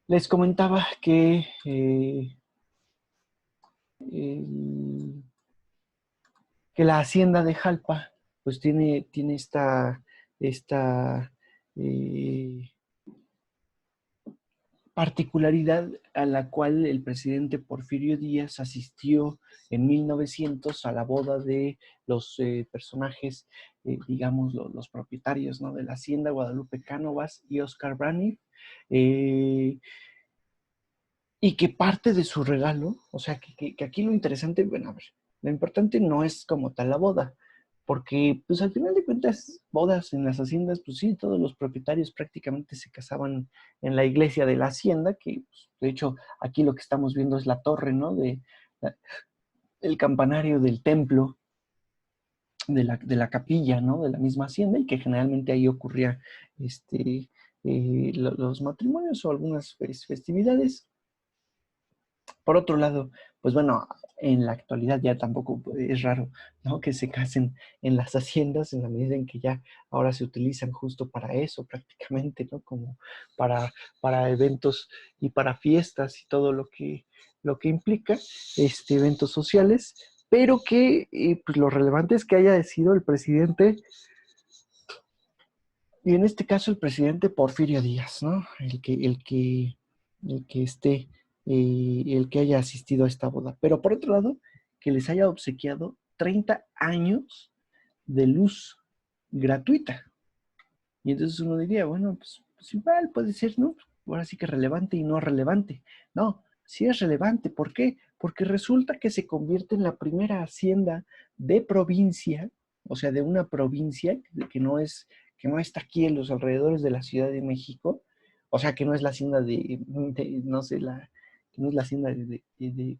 Les comentaba que el- que la hacienda de Jalpa, pues tiene esta eh, particularidad a la cual el presidente Porfirio Díaz asistió en 1900 a la boda de los personajes, digamos, los propietarios, ¿no?, de la hacienda, Guadalupe Cánovas y Oscar Braniff, eh, y que parte de su regalo, o sea, que aquí lo interesante, bueno, a ver, lo importante no es como tal la boda, porque pues al final de cuentas, bodas en las haciendas, pues sí, todos los propietarios prácticamente se casaban en la iglesia de la hacienda, que pues, de hecho aquí lo que estamos viendo es la torre, ¿no? El campanario del templo, de la capilla, ¿no? De la misma hacienda, y que generalmente ahí ocurría los matrimonios o algunas festividades. Por otro lado, pues bueno, en la actualidad ya tampoco es raro, ¿no?, que se casen en las haciendas, en la medida en que ya ahora se utilizan justo para eso prácticamente, ¿no? Como para, para eventos y para fiestas y todo lo que implica, eventos sociales, pero que pues lo relevante es que haya sido el presidente, y en este caso el presidente Porfirio Díaz, ¿no? El que haya asistido a esta boda. Pero por otro lado, que les haya obsequiado 30 años de luz gratuita. Y entonces uno diría, bueno, pues igual puede ser, ¿no? Ahora sí que relevante y no relevante. No, sí es relevante. ¿Por qué? Porque resulta que se convierte en la primera hacienda de provincia, o sea, de una provincia que no está aquí en los alrededores de la Ciudad de México, o sea, que no es la hacienda no sé, que no es la hacienda de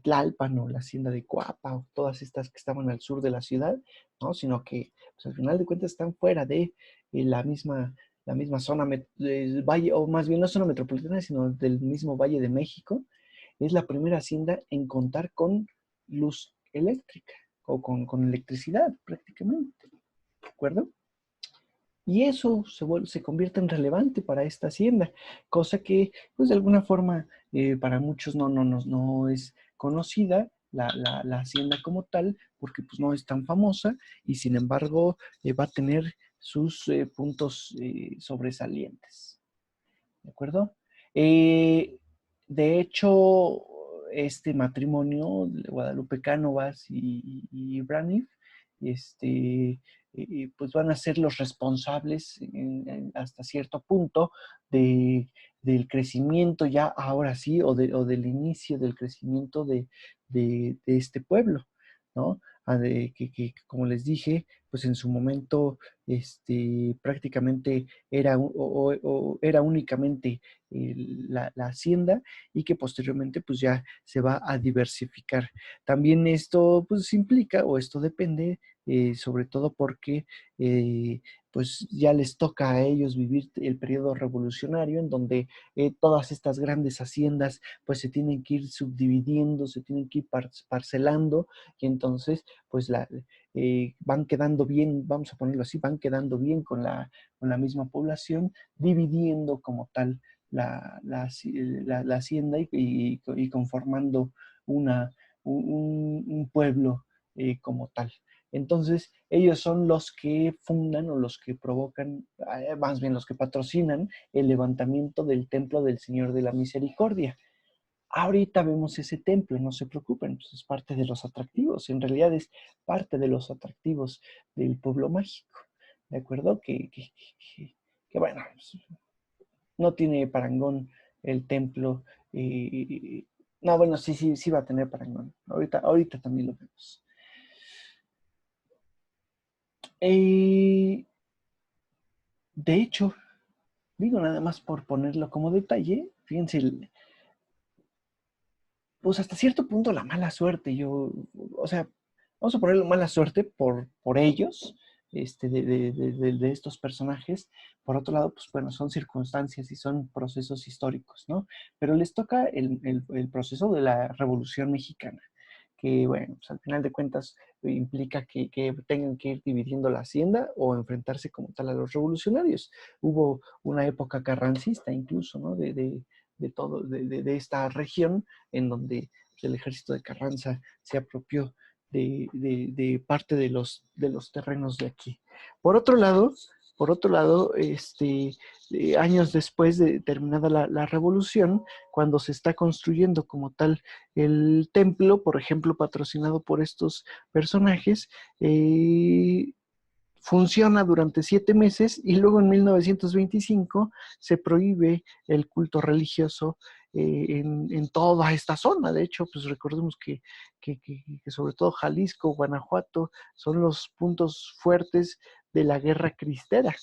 Tlalpan o la hacienda de Coapa o todas estas que estaban al sur de la ciudad, ¿no? Sino que pues, al final de cuentas están fuera de la misma zona del valle, o más bien no zona metropolitana, sino del mismo Valle de México. Es la primera hacienda en contar con luz eléctrica o con electricidad prácticamente, ¿de acuerdo? Y eso se convierte en relevante para esta hacienda, cosa que, pues de alguna forma, para muchos no es conocida la hacienda como tal, porque pues no es tan famosa y sin embargo va a tener sus puntos sobresalientes, ¿de acuerdo? Eh, de hecho, este matrimonio de Guadalupe Cánovas y Braniff, pues van a ser los responsables hasta cierto punto de, del crecimiento ya ahora sí, o del inicio del crecimiento de este pueblo, ¿no? Como les dije, pues en su momento prácticamente era únicamente la hacienda, y que posteriormente pues ya se va a diversificar. También esto pues implica, o esto depende, sobre todo porque pues ya les toca a ellos vivir el periodo revolucionario, en donde todas estas grandes haciendas pues se tienen que ir subdividiendo, se tienen que ir parcelando, y entonces pues van quedando bien, vamos a ponerlo así, van quedando bien con la misma población, dividiendo como tal la hacienda y conformando un pueblo como tal. Entonces, ellos son los que fundan o los que provocan, más bien los que patrocinan el levantamiento del templo del Señor de la Misericordia. Ahorita vemos ese templo, no se preocupen, pues es parte de los atractivos, en realidad es parte de los atractivos del pueblo mágico, ¿de acuerdo? Que bueno, pues, no tiene parangón el templo. No, bueno, sí va a tener parangón. Ahorita también lo vemos. Eh, de hecho, digo nada más por ponerlo como detalle, fíjense, pues hasta cierto punto la mala suerte, o sea, vamos a ponerlo mala suerte por ellos, de estos personajes. Por otro lado, pues bueno, son circunstancias y son procesos históricos, ¿no? Pero les toca el proceso de la Revolución Mexicana, que, bueno, pues al final de cuentas implica que tengan que ir dividiendo la hacienda o enfrentarse como tal a los revolucionarios. Hubo una época carrancista incluso, ¿no? De esta región en donde pues, el ejército de Carranza se apropió de parte de los terrenos de aquí. Por otro lado, años después de terminada la revolución, cuando se está construyendo como tal el templo, por ejemplo, patrocinado por estos personajes, funciona durante 7 meses y luego en 1925 se prohíbe el culto religioso en toda esta zona. De hecho, pues recordemos que sobre todo Jalisco, Guanajuato, son los puntos fuertes de la guerra cristera.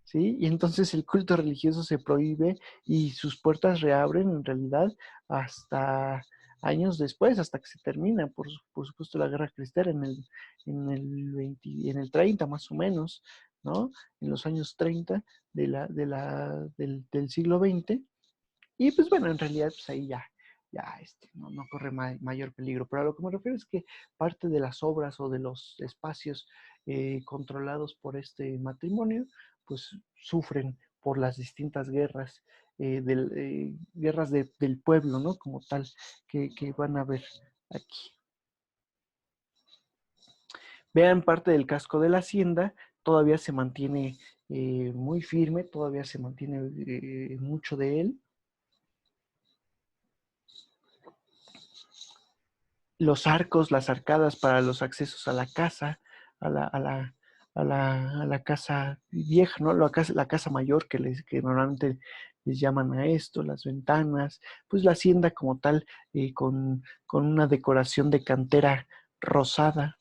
¿Sí? Y entonces el culto religioso se prohíbe y sus puertas reabren en realidad hasta años después, hasta que se termina, por supuesto, la guerra cristera en el 30 más o menos, ¿no? En los años 30 del siglo XX. Y pues bueno, en realidad pues ahí ya no corre mayor peligro. Pero a lo que me refiero es que parte de las obras o de los espacios controlados por este matrimonio, pues sufren por las distintas guerras, guerras del pueblo, ¿no? Como tal, que van a ver aquí. Vean parte del casco de la hacienda, todavía se mantiene muy firme, todavía se mantiene mucho de él. Los arcos, las arcadas para los accesos a la casa, a la casa vieja, ¿no? La casa mayor que normalmente les llaman a esto, las ventanas, pues la hacienda como tal, con una decoración de cantera rosada.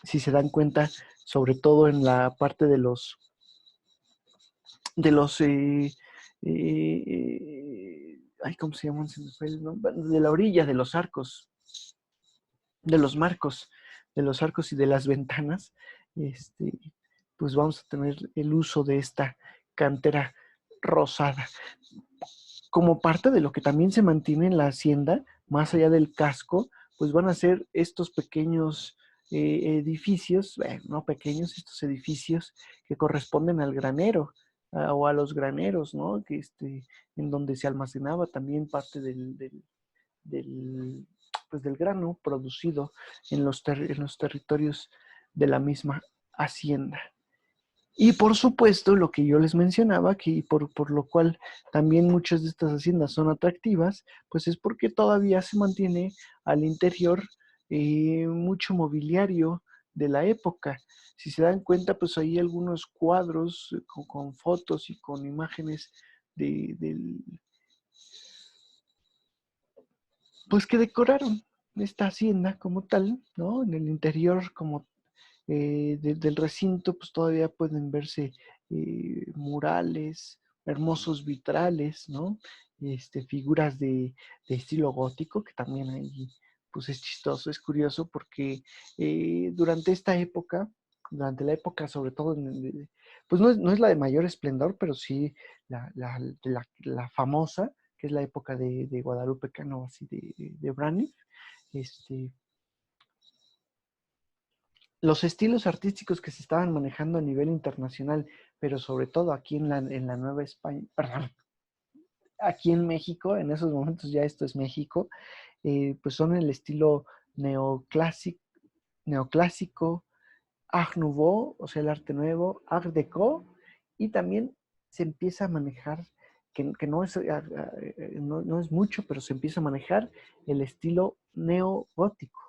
Si se dan cuenta, sobre todo en la parte de los ay, ¿cómo se llaman? Se me fue el nombre. De la orilla de los arcos, de los marcos, de los arcos y de las ventanas, este, pues vamos a tener el uso de esta cantera rosada. Como parte de lo que también se mantiene en la hacienda, más allá del casco, pues van a ser estos pequeños edificios, bueno, no pequeños, estos edificios que corresponden al granero o a los graneros, ¿no? En donde se almacenaba también parte del, pues del grano producido en los territorios de la misma hacienda. Y por supuesto, lo que yo les mencionaba, que por lo cual también muchas de estas haciendas son atractivas, pues es porque todavía se mantiene al interior mucho mobiliario de la época. Si se dan cuenta, pues hay algunos cuadros con fotos y con imágenes del pues que decoraron esta hacienda como tal, ¿no? En el interior como del recinto, pues todavía pueden verse murales, hermosos vitrales, ¿no? Figuras de estilo gótico, que también ahí, pues es chistoso, es curioso, porque durante esta época, durante la época sobre todo, pues no es la de mayor esplendor, pero sí la famosa, que es la época de Guadalupe Cano, así de Braniff, los estilos artísticos que se estaban manejando a nivel internacional, pero sobre todo aquí en la Nueva España, perdón, aquí en México, en esos momentos ya esto es México, pues son el estilo neoclásico, Art Nouveau, o sea, el arte nuevo, Art Deco, y también se empieza a manejar, que no es mucho, pero se empieza a manejar el estilo neogótico.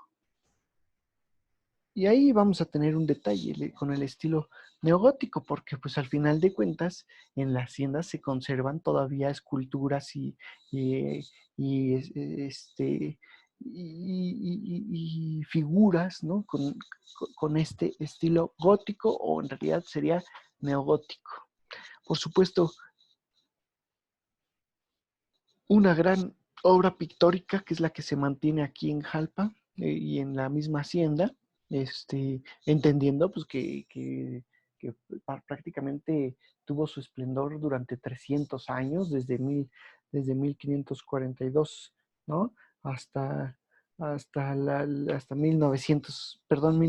Y ahí vamos a tener un detalle con el estilo neogótico, porque pues al final de cuentas en la hacienda se conservan todavía esculturas y, y, este, y figuras, ¿no? Con este estilo gótico, o en realidad sería neogótico. Por supuesto, una gran obra pictórica que es la que se mantiene aquí en Jalpa y en la misma hacienda, entendiendo pues que prácticamente tuvo su esplendor durante 300 años, desde 1542, ¿no? Hasta, hasta 1900, perdón,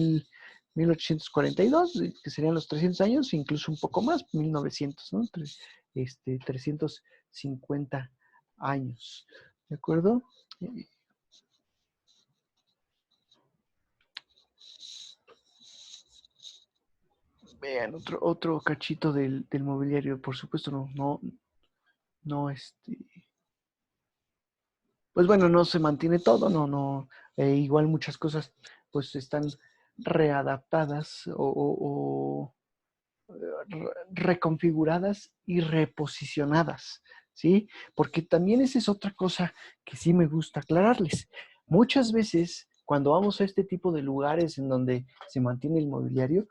1842, que serían los 300 años, incluso un poco más, 1900, ¿no? 350 años, ¿de acuerdo? Vean, otro cachito del mobiliario, por supuesto, no, pues bueno, no se mantiene todo, no, igual muchas cosas pues están readaptadas o reconfiguradas y reposicionadas, ¿sí? Porque también esa es otra cosa que sí me gusta aclararles. Muchas veces, cuando vamos a este tipo de lugares en donde se mantiene el mobiliario,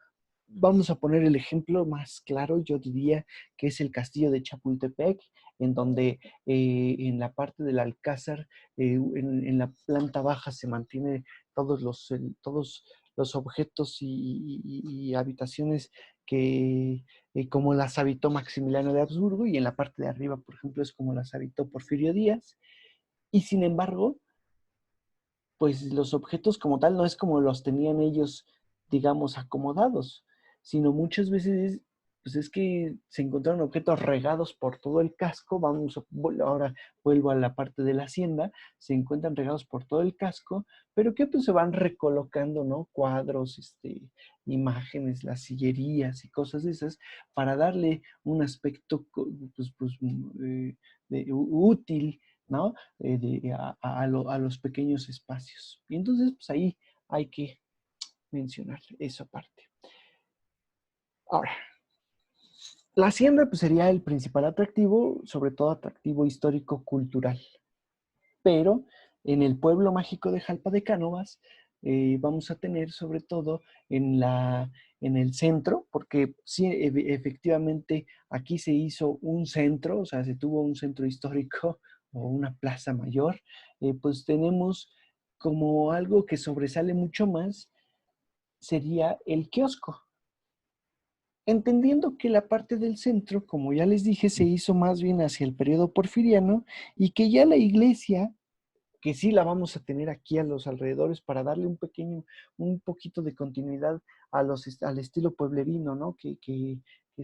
vamos a poner el ejemplo más claro, yo diría que es el castillo de Chapultepec, en donde en la parte del Alcázar, en la planta baja se mantiene todos los objetos y habitaciones que como las habitó Maximiliano de Habsburgo, y en la parte de arriba, por ejemplo, es como las habitó Porfirio Díaz, y sin embargo, pues los objetos como tal no es como los tenían ellos, digamos, acomodados, sino muchas veces, pues es que se encontraron objetos regados por todo el casco. Ahora vuelvo a la parte de la hacienda, se encuentran regados por todo el casco, pero que pues se van recolocando, ¿no? Cuadros, imágenes, las sillerías y cosas de esas, para darle un aspecto, pues, útil, ¿no? A los pequeños espacios. Y entonces, pues ahí hay que mencionar esa parte. Ahora, la hacienda pues, sería el principal atractivo, sobre todo atractivo histórico-cultural. Pero en el pueblo mágico de Jalpa de Cánovas vamos a tener sobre todo en el centro, porque sí, efectivamente aquí se hizo un centro, o sea, se tuvo un centro histórico o una plaza mayor, pues tenemos como algo que sobresale mucho más, sería el kiosco. Entendiendo que la parte del centro, como ya les dije, se hizo más bien hacia el periodo porfiriano y que ya la iglesia que sí la vamos a tener aquí a los alrededores para darle un poquito de continuidad al estilo pueblerino, ¿no? Que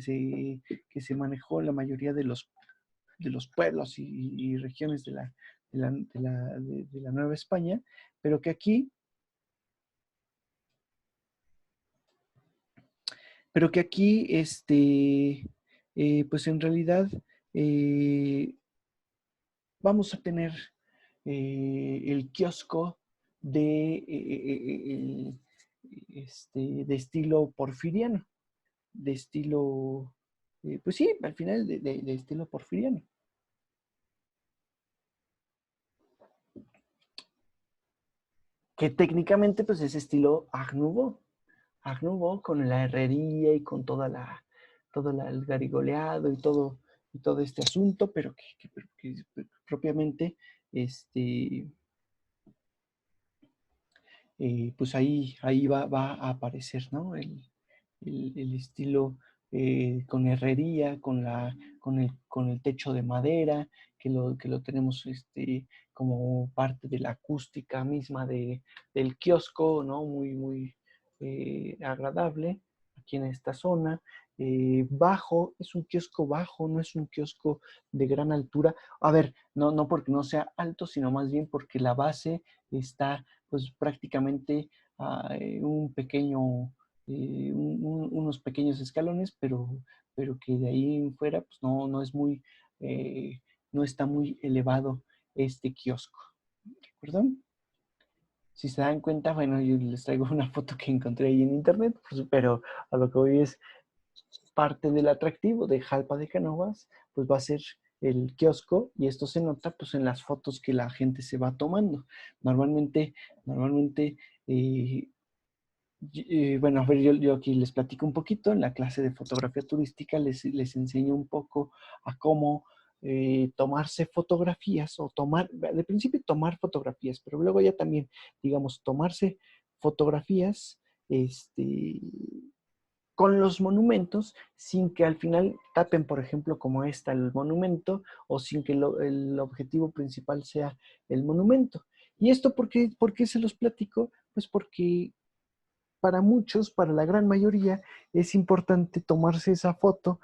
se, que se manejó en la mayoría de los pueblos y regiones de la Nueva España, pero que aquí, pues en realidad eh, vamos a tener el kiosco de estilo porfiriano, de estilo, pues sí, al final de estilo porfiriano, que técnicamente pues es estilo Art Nouveau con la herrería y con el garigoleado y todo este asunto, pero que propiamente este, pues ahí va a aparecer, ¿no? El estilo con herrería, con el techo de madera, que lo tenemos como parte de la acústica misma del kiosco, ¿no? Muy agradable aquí en esta zona. Bajo, es un kiosco bajo, no es un kiosco de gran altura. A ver, no porque no sea alto, sino más bien porque la base está pues prácticamente un pequeño, unos pequeños escalones, pero que de ahí en fuera pues no es eh, no está muy elevado este kiosco. ¿Perdón? Si se dan cuenta, bueno, yo les traigo una foto que encontré ahí en internet, pues, pero a lo que voy es parte del atractivo de Jalpa de Cánovas, pues va a ser el kiosco, y esto se nota pues en las fotos que la gente se va tomando. Normalmente eh, bueno, a ver, yo aquí les platico un poquito. En la clase de fotografía turística les enseño un poco a cómo tomarse fotografías o de principio tomar fotografías, pero luego ya también, digamos, tomarse fotografías este, con los monumentos sin que al final tapen, por ejemplo, como el monumento, o sin que el objetivo principal sea el monumento. ¿Y esto por qué se los platico? Pues porque para muchos, para la gran mayoría, es importante tomarse esa foto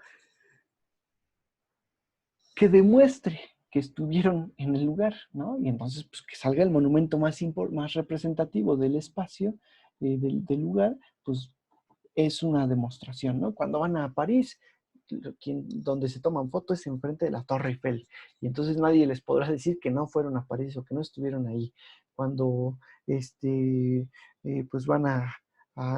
que demuestre que estuvieron en el lugar, ¿no? Y entonces, pues que salga el monumento más representativo del espacio, del lugar, pues es una demostración, ¿no? Cuando van a París, donde se toman fotos es enfrente de la Torre Eiffel. Y entonces nadie les podrá decir que no fueron a París o que no estuvieron ahí. Cuando pues van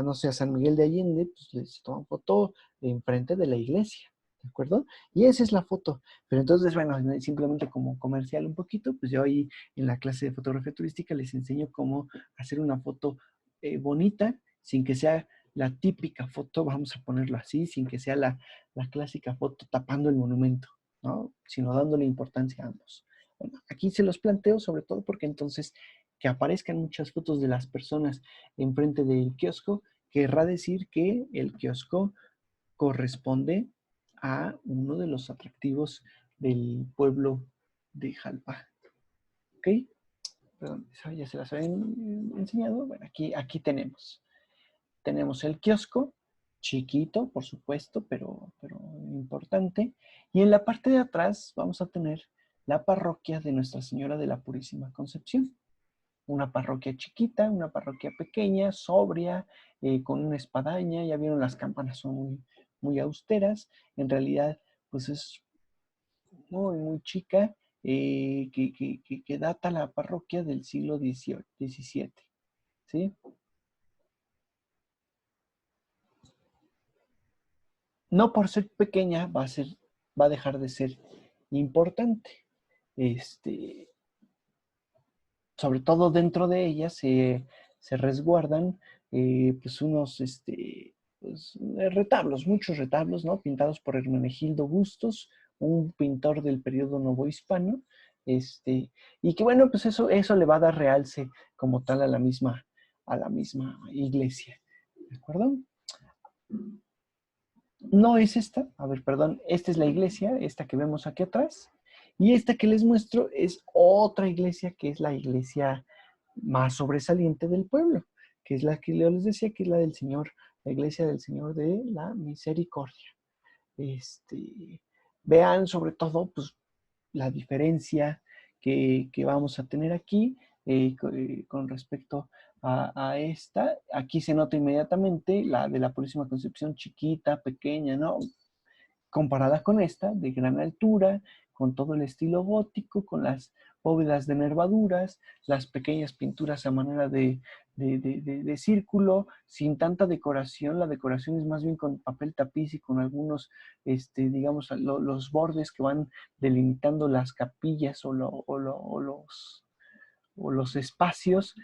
no sé, a San Miguel de Allende, pues les toman foto enfrente de la iglesia. ¿De acuerdo? Y esa es la foto. Pero entonces, bueno, simplemente como comercial un poquito, pues yo ahí en la clase de fotografía turística les enseño cómo hacer una foto bonita, sin que sea la típica foto, vamos a ponerlo así, sin que sea la clásica foto tapando el monumento, ¿no? Sino dándole importancia a ambos. Bueno, aquí se los planteo sobre todo porque entonces que aparezcan muchas fotos de las personas enfrente del kiosco, querrá decir que el kiosco corresponde a uno de los atractivos del pueblo de Jalpa. ¿Ok? Perdón, eso ya se las había enseñado. Bueno, aquí tenemos el kiosco, chiquito, por supuesto, pero importante. Y en la parte de atrás vamos a tener la parroquia de Nuestra Señora de la Purísima Concepción. Una parroquia chiquita, una parroquia pequeña, sobria, con una espadaña. Ya vieron, las campanas son muy austeras. En realidad, pues es muy chica, que data la parroquia del siglo XVII. ¿Sí? No por ser pequeña va a dejar de ser importante. Este, Sobre todo dentro de ella se resguardan pues unos pues, retablos, muchos retablos, ¿no? Pintados por Hermenegildo Bustos, un pintor del periodo novohispano, y que bueno, pues eso le va a dar realce como tal a la misma iglesia. ¿De acuerdo? No es esta, a ver, perdón, esta es la iglesia, esta que vemos aquí atrás, y esta que les muestro es otra iglesia, que es la iglesia más sobresaliente del pueblo, que es la que yo les decía, que es la del Señor, la iglesia del Señor de la Misericordia. Este, Vean sobre todo, pues, la diferencia que vamos a tener aquí con respecto a esta. Aquí se nota inmediatamente la de la Purísima Concepción, chiquita, pequeña, ¿no? Comparada con esta, de gran altura, con todo el estilo gótico, con las bóvedas de nervaduras, las pequeñas pinturas a manera de círculo, sin tanta decoración. La decoración es más bien con papel tapiz y con algunos, digamos, los bordes que van delimitando las capillas o los espacios.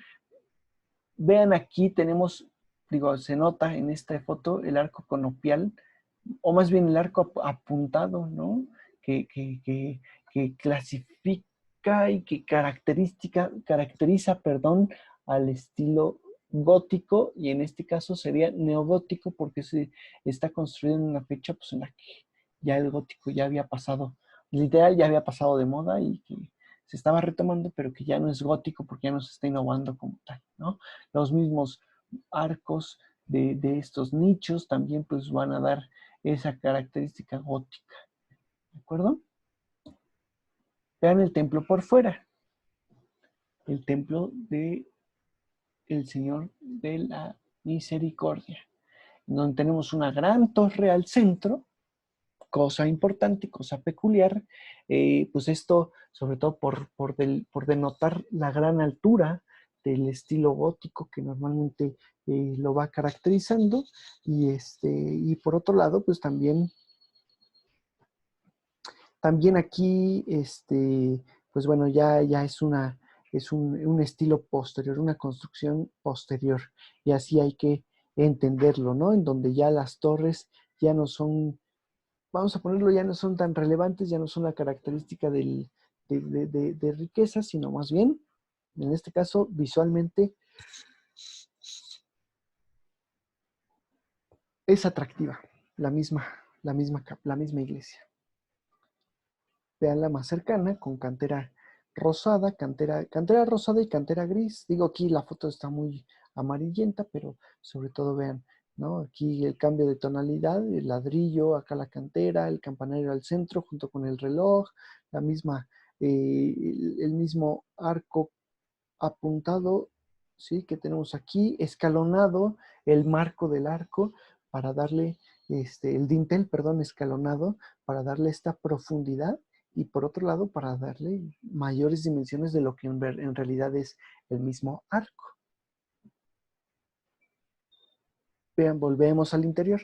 Vean, aquí tenemos, digo, se nota en esta foto el arco conopial, o más bien el arco apuntado, ¿no? Que clasifica y que caracteriza, perdón, al estilo gótico, y en este caso sería neogótico porque se está construido en una fecha pues, en la que ya el gótico ya había pasado, literal ya había pasado de moda y que se estaba retomando, pero que ya no es gótico porque ya no se está innovando como tal, ¿no? Los mismos arcos de estos nichos también pues van a dar esa característica gótica, ¿de acuerdo? Vean el templo por fuera, el templo de el Señor de la Misericordia, donde tenemos una gran torre al centro, cosa importante, cosa peculiar, pues esto sobre todo por denotar la gran altura del estilo gótico que normalmente lo va caracterizando, y por otro lado, pues también aquí, pues bueno, ya es un estilo posterior, una construcción posterior, y así hay que entenderlo, ¿no? En donde ya las torres ya no son, vamos a ponerlo, ya no son tan relevantes, ya no son la característica de riqueza, sino más bien, en este caso, visualmente es atractiva la misma iglesia. Vean la más cercana, con cantera rosada, cantera rosada y cantera gris. Digo, aquí la foto está muy amarillenta, pero sobre todo vean, ¿no? Aquí el cambio de tonalidad, el ladrillo, acá la cantera, el campanario al centro junto con el reloj, la misma, el mismo arco apuntado, ¿sí? Que tenemos aquí, escalonado, el marco del arco para darle, el dintel, perdón, escalonado, para darle esta profundidad y por otro lado para darle mayores dimensiones de lo que en realidad es el mismo arco. Vean, volvemos al interior.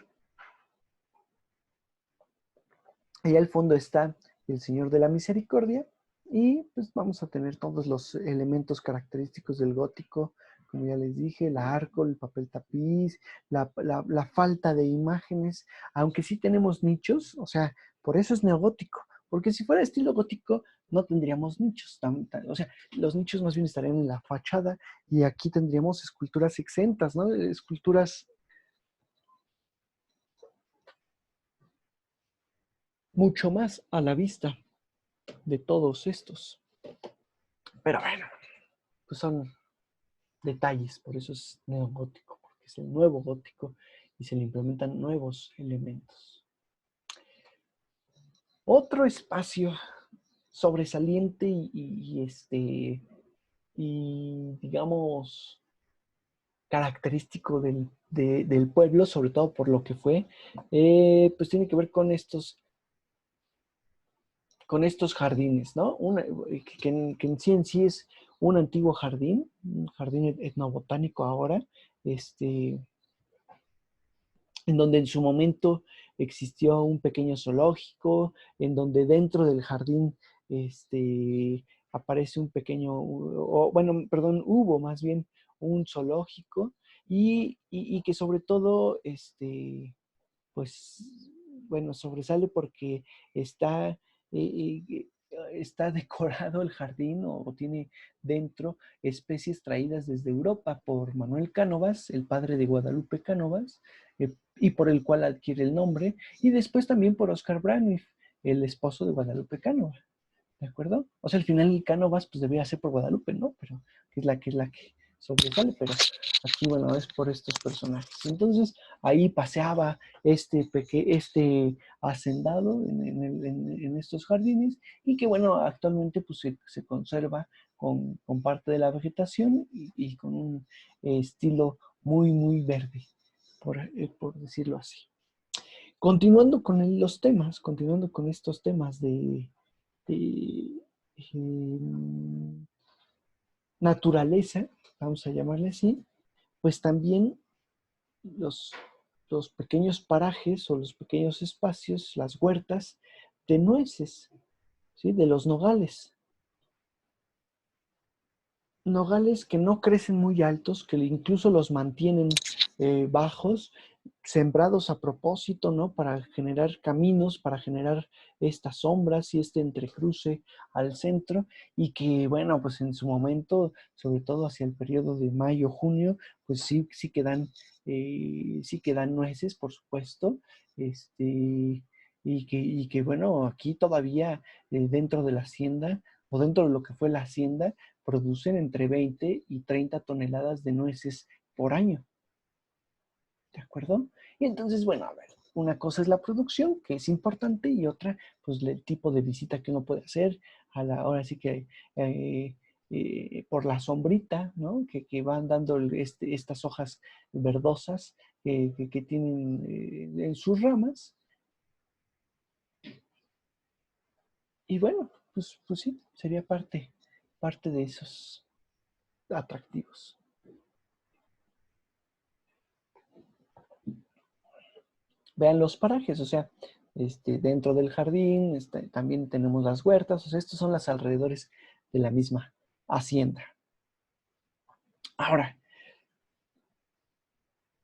Allá al fondo está el Señor de la Misericordia y pues vamos a tener todos los elementos característicos del gótico, como ya les dije, el arco, el papel tapiz, la falta de imágenes, aunque sí tenemos nichos, o sea, por eso es neogótico, porque si fuera estilo gótico no tendríamos nichos, o sea, los nichos más bien estarían en la fachada y aquí tendríamos esculturas exentas, ¿no? Esculturas mucho más a la vista de todos estos. Pero bueno, pues son detalles, por eso es neogótico, porque es el nuevo gótico y se le implementan nuevos elementos. Otro espacio sobresaliente y digamos característico del pueblo, sobre todo por lo que fue, pues tiene que ver con estos jardines, ¿no? Que en sí es un antiguo jardín, un jardín etnobotánico ahora, en donde en su momento existió un pequeño zoológico, en donde dentro del jardín aparece un pequeño, bueno, perdón, hubo más bien un zoológico y que sobre todo, pues, bueno, sobresale porque está, está decorado el jardín o tiene dentro especies traídas desde Europa por Manuel Cánovas, el padre de Guadalupe Cánovas, y por el cual adquiere el nombre, y después también por Oscar Braniff, el esposo de Guadalupe Cánovas. ¿De acuerdo? O sea, al final Cánovas pues debería ser por Guadalupe, ¿no? Pero es la que sobresale, pero aquí, bueno, es por estos personajes. Entonces, ahí paseaba este hacendado en estos jardines y que, bueno, actualmente pues se conserva con parte de la vegetación y con un estilo muy, muy verde, por decirlo así. Continuando con los temas, continuando con estos temas de naturaleza, vamos a llamarle así, pues también los, los pequeños parajes o los pequeños espacios, las huertas de nueces, ¿sí? De los nogales. Nogales que no crecen muy altos, que incluso los mantienen bajos, sembrados a propósito, ¿no? Para generar caminos, para generar estas sombras y este entrecruce al centro y que, bueno, pues en su momento, sobre todo hacia el periodo de mayo, junio, pues sí que dan nueces, por supuesto, y que bueno, aquí todavía dentro de la hacienda o dentro de lo que fue la hacienda, producen entre 20 y 30 toneladas de nueces por año. ¿De acuerdo? Y entonces, bueno, a ver, una cosa es la producción, que es importante, y otra, pues el tipo de visita que uno puede hacer, ahora sí que por la sombrita, ¿no? Que van dando estas hojas verdosas que tienen en sus ramas. Y bueno, pues sí, sería parte de esos atractivos. Vean los parajes, o sea, dentro del jardín, también tenemos las huertas, o sea, estos son los alrededores de la misma hacienda. Ahora,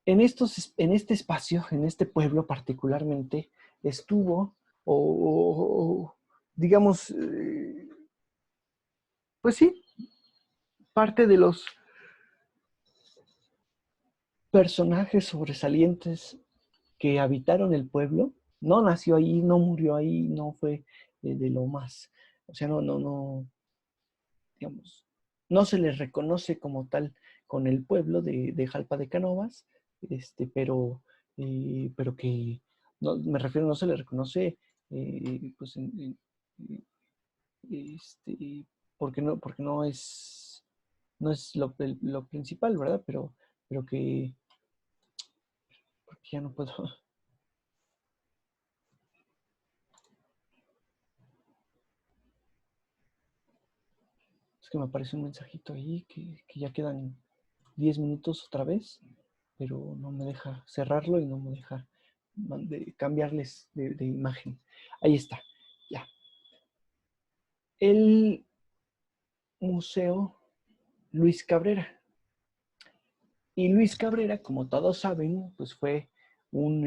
en este espacio, en este pueblo particularmente, estuvo, digamos, pues sí, parte de los personajes sobresalientes que habitaron el pueblo. No nació ahí, no murió ahí, no fue de lo más, o sea, no, digamos, no se les reconoce como tal con el pueblo de Jalpa de Cánovas, pero que, no, me refiero, no se les reconoce, pues, este, porque no es lo principal, ¿verdad? Pero que, porque ya no puedo, es que me aparece un mensajito ahí que ya quedan 10 minutos otra vez, pero no me deja cerrarlo y no me deja cambiarles de imagen. Ahí está, ya. El Museo Luis Cabrera. Y Luis Cabrera, como todos saben, pues fue un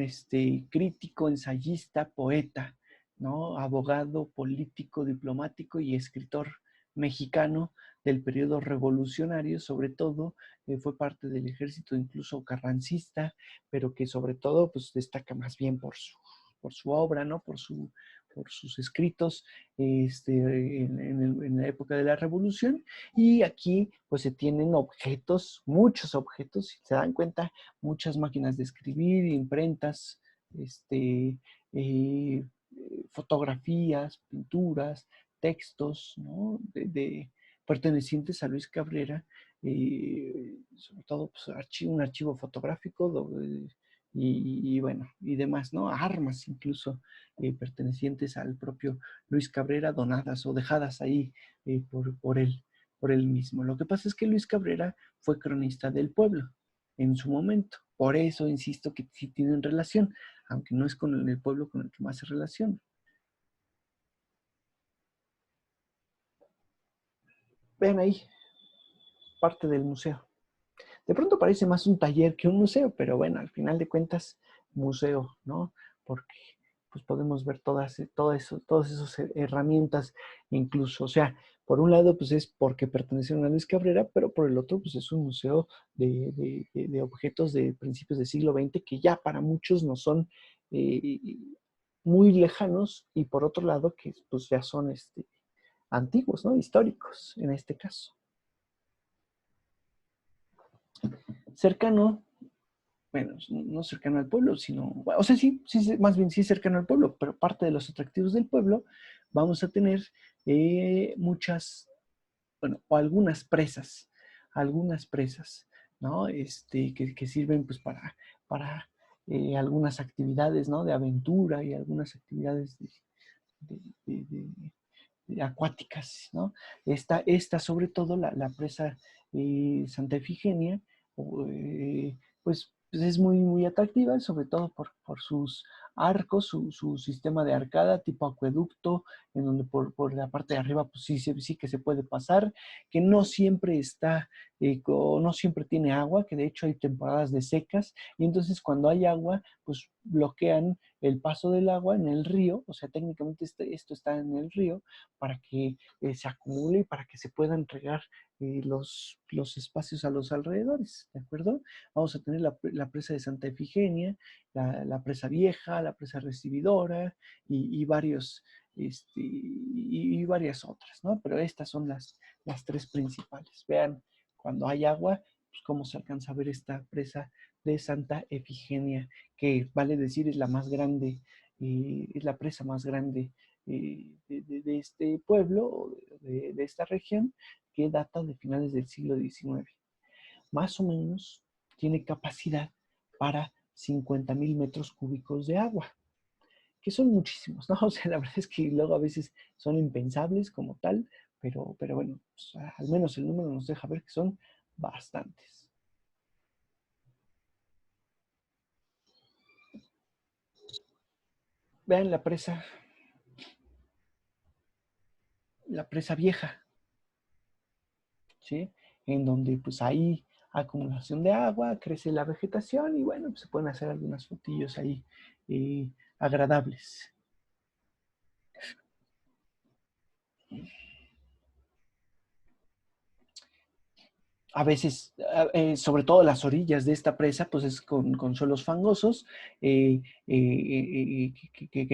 crítico, ensayista, poeta, ¿no? Abogado, político, diplomático y escritor mexicano del periodo revolucionario, sobre todo, fue parte del ejército incluso carrancista, pero que sobre todo pues destaca más bien por su obra, ¿no? Por sus escritos en la época de la revolución. Y aquí pues se tienen objetos, muchos objetos, si se dan cuenta, muchas máquinas de escribir, imprentas, eh, fotografías, pinturas, textos, ¿no? Pertenecientes a Luis Cabrera, sobre todo pues, un archivo fotográfico bueno, y demás, ¿no? Armas incluso pertenecientes al propio Luis Cabrera, donadas o dejadas ahí por él mismo. Lo que pasa es que Luis Cabrera fue cronista del pueblo en su momento. Por eso insisto que sí tienen relación, aunque no es con el pueblo con el que más se relaciona. Vean ahí, parte del museo. De pronto parece más un taller que un museo, pero bueno, al final de cuentas, museo, ¿no? Porque pues podemos ver todas esas herramientas incluso, o sea, por un lado pues es porque pertenecieron a Luis Cabrera, pero por el otro pues es un museo de objetos de principios del siglo XX que ya para muchos no son eh, muy lejanos y por otro lado que pues ya son antiguos, ¿no? Históricos en este caso. Cercano, bueno, no cercano al pueblo, sino, o sea, sí, sí, más bien sí cercano al pueblo, pero parte de los atractivos del pueblo, vamos a tener muchas, bueno, o algunas presas, ¿no? Que sirven pues para algunas actividades, ¿no? De aventura y algunas actividades de, de, acuáticas, ¿no? Esta sobre todo, la presa Santa Efigenia, pues es muy, muy atractiva, sobre todo por sus arcos, su sistema de arcada tipo acueducto, en donde por la parte de arriba pues sí que se puede pasar, que no siempre no siempre tiene agua, que de hecho hay temporadas de secas, y entonces cuando hay agua, pues bloquean el paso del agua en el río, o sea, técnicamente esto está en el río, para que se acumule y para que se puedan regar los espacios a los alrededores, ¿de acuerdo? Vamos a tener la presa de Santa Efigenia, la presa vieja, la presa recibidora y y varias otras, ¿no? Pero estas son las tres principales. Vean, cuando hay agua, pues cómo se alcanza a ver esta presa de Santa Efigenia, que vale decir es la más grande, es la presa más grande de este pueblo, de esta región, que data de finales del siglo XIX. Más o menos tiene capacidad para 50,000 metros cúbicos de agua, que son muchísimos, ¿no? O sea, la verdad es que luego a veces son impensables como tal, pero bueno, pues, al menos el número nos deja ver que son bastantes. Vean la presa vieja, ¿sí? En donde pues hay acumulación de agua, crece la vegetación y bueno, pues, se pueden hacer algunas fotillos ahí agradables. a veces, sobre todo las orillas de esta presa, pues es con suelos fangosos,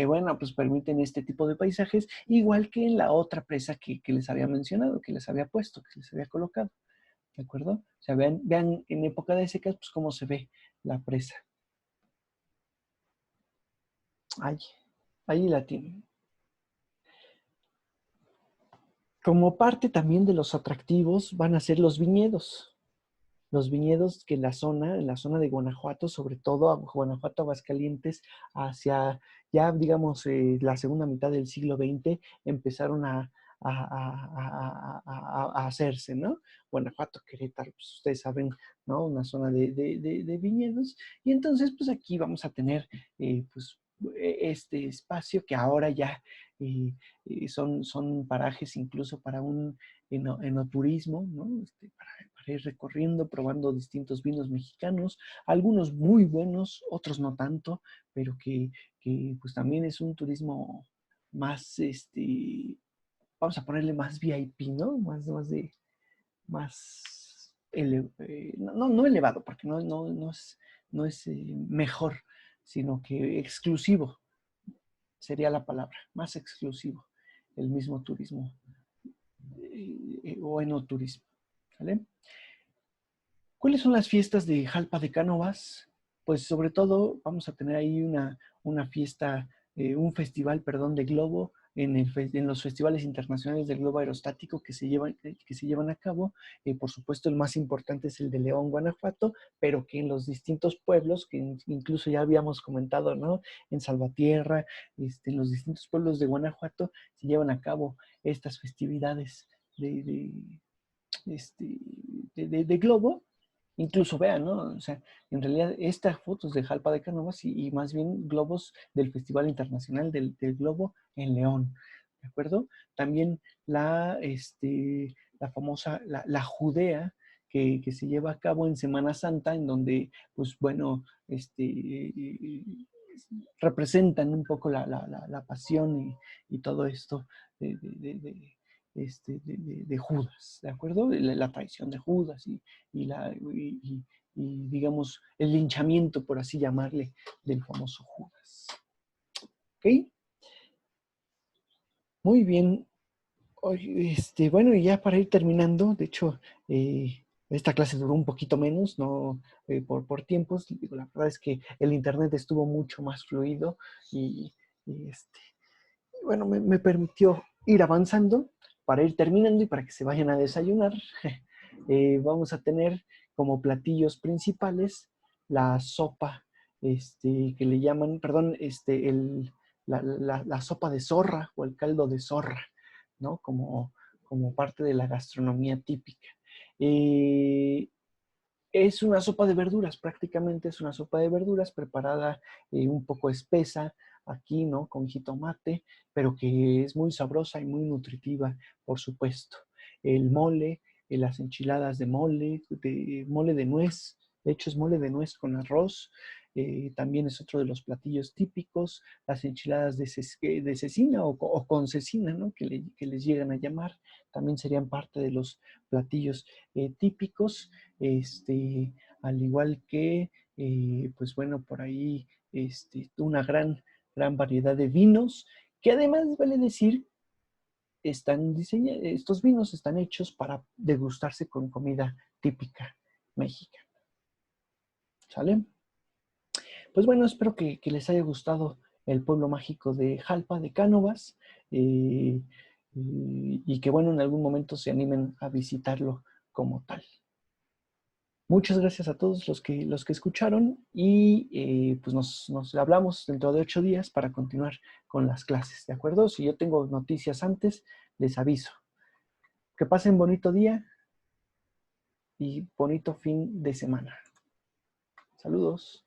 bueno, pues permiten este tipo de paisajes, igual que en la otra presa que les había mencionado, que les había puesto, que les había colocado, ¿de acuerdo? O sea, vean en época de secas, pues cómo se ve la presa. Ahí la tienen. Como parte también de los atractivos van a ser los viñedos. Los viñedos que en la zona de Guanajuato, sobre todo a Guanajuato, Aguascalientes, hacia ya, digamos, la segunda mitad del siglo XX, empezaron a hacerse, ¿no? Guanajuato, Querétaro, pues ustedes saben, ¿no? Una zona de viñedos. Y entonces, pues aquí vamos a tener, pues, este espacio que ahora ya son parajes incluso para un enoturismo, ¿no? Para ir recorriendo, probando distintos vinos mexicanos, algunos muy buenos, otros no tanto, pero que pues también es un turismo más, vamos a ponerle más VIP, ¿no? No elevado, porque no es mejor, sino que exclusivo sería la palabra, más exclusivo, el mismo turismo o enoturismo, ¿vale? ¿Cuáles son las fiestas de Jalpa de Cánovas? Pues sobre todo vamos a tener ahí una fiesta, un festival, perdón, de globo en los festivales internacionales del globo aerostático que se llevan a cabo. Por supuesto, el más importante es el de León, Guanajuato, pero que en los distintos pueblos, que incluso ya habíamos comentado, ¿no? En Salvatierra, en los distintos pueblos de Guanajuato, se llevan a cabo estas festividades de, este, de globo. Incluso vean, ¿no? O sea, en realidad estas fotos de Jalpa de Cánovas y más bien globos del Festival Internacional del Globo en León, ¿de acuerdo? También la famosa, la Judea, que se lleva a cabo en Semana Santa, en donde, pues bueno, representan un poco la pasión y todo esto de Judas, ¿de acuerdo? La traición de Judas y, digamos, el linchamiento, por así llamarle, del famoso Judas. ¿Ok? Muy bien. Bueno, y ya para ir terminando, de hecho, esta clase duró un poquito menos, no por tiempos. Digo, la verdad es que el internet estuvo mucho más fluido y, y, bueno, me permitió ir avanzando para ir terminando y para que se vayan a desayunar. Vamos a tener como platillos principales la sopa, que le llaman, perdón, la sopa de zorra o el caldo de zorra, ¿no? Como parte de la gastronomía típica. Eh, es una sopa de verduras, prácticamente es una sopa de verduras preparada un poco espesa aquí, ¿no? Con jitomate, pero que es muy sabrosa y muy nutritiva, por supuesto. El mole, las enchiladas de mole de nuez, de hecho es mole de nuez con arroz, también es otro de los platillos típicos, las enchiladas de cecina o con cecina, ¿no? Que les llegan a llamar, también serían parte de los platillos típicos, al igual que, pues bueno, por ahí una gran variedad de vinos, que además vale decir, estos vinos están hechos para degustarse con comida típica mexicana. ¿Sale? Pues bueno, espero que les haya gustado el pueblo mágico de Jalpa de Cánovas y que bueno, en algún momento se animen a visitarlo como tal. Muchas gracias a todos los que escucharon y pues nos hablamos dentro de 8 días para continuar con las clases, ¿de acuerdo? Si yo tengo noticias antes, les aviso. Que pasen bonito día y bonito fin de semana. Saludos.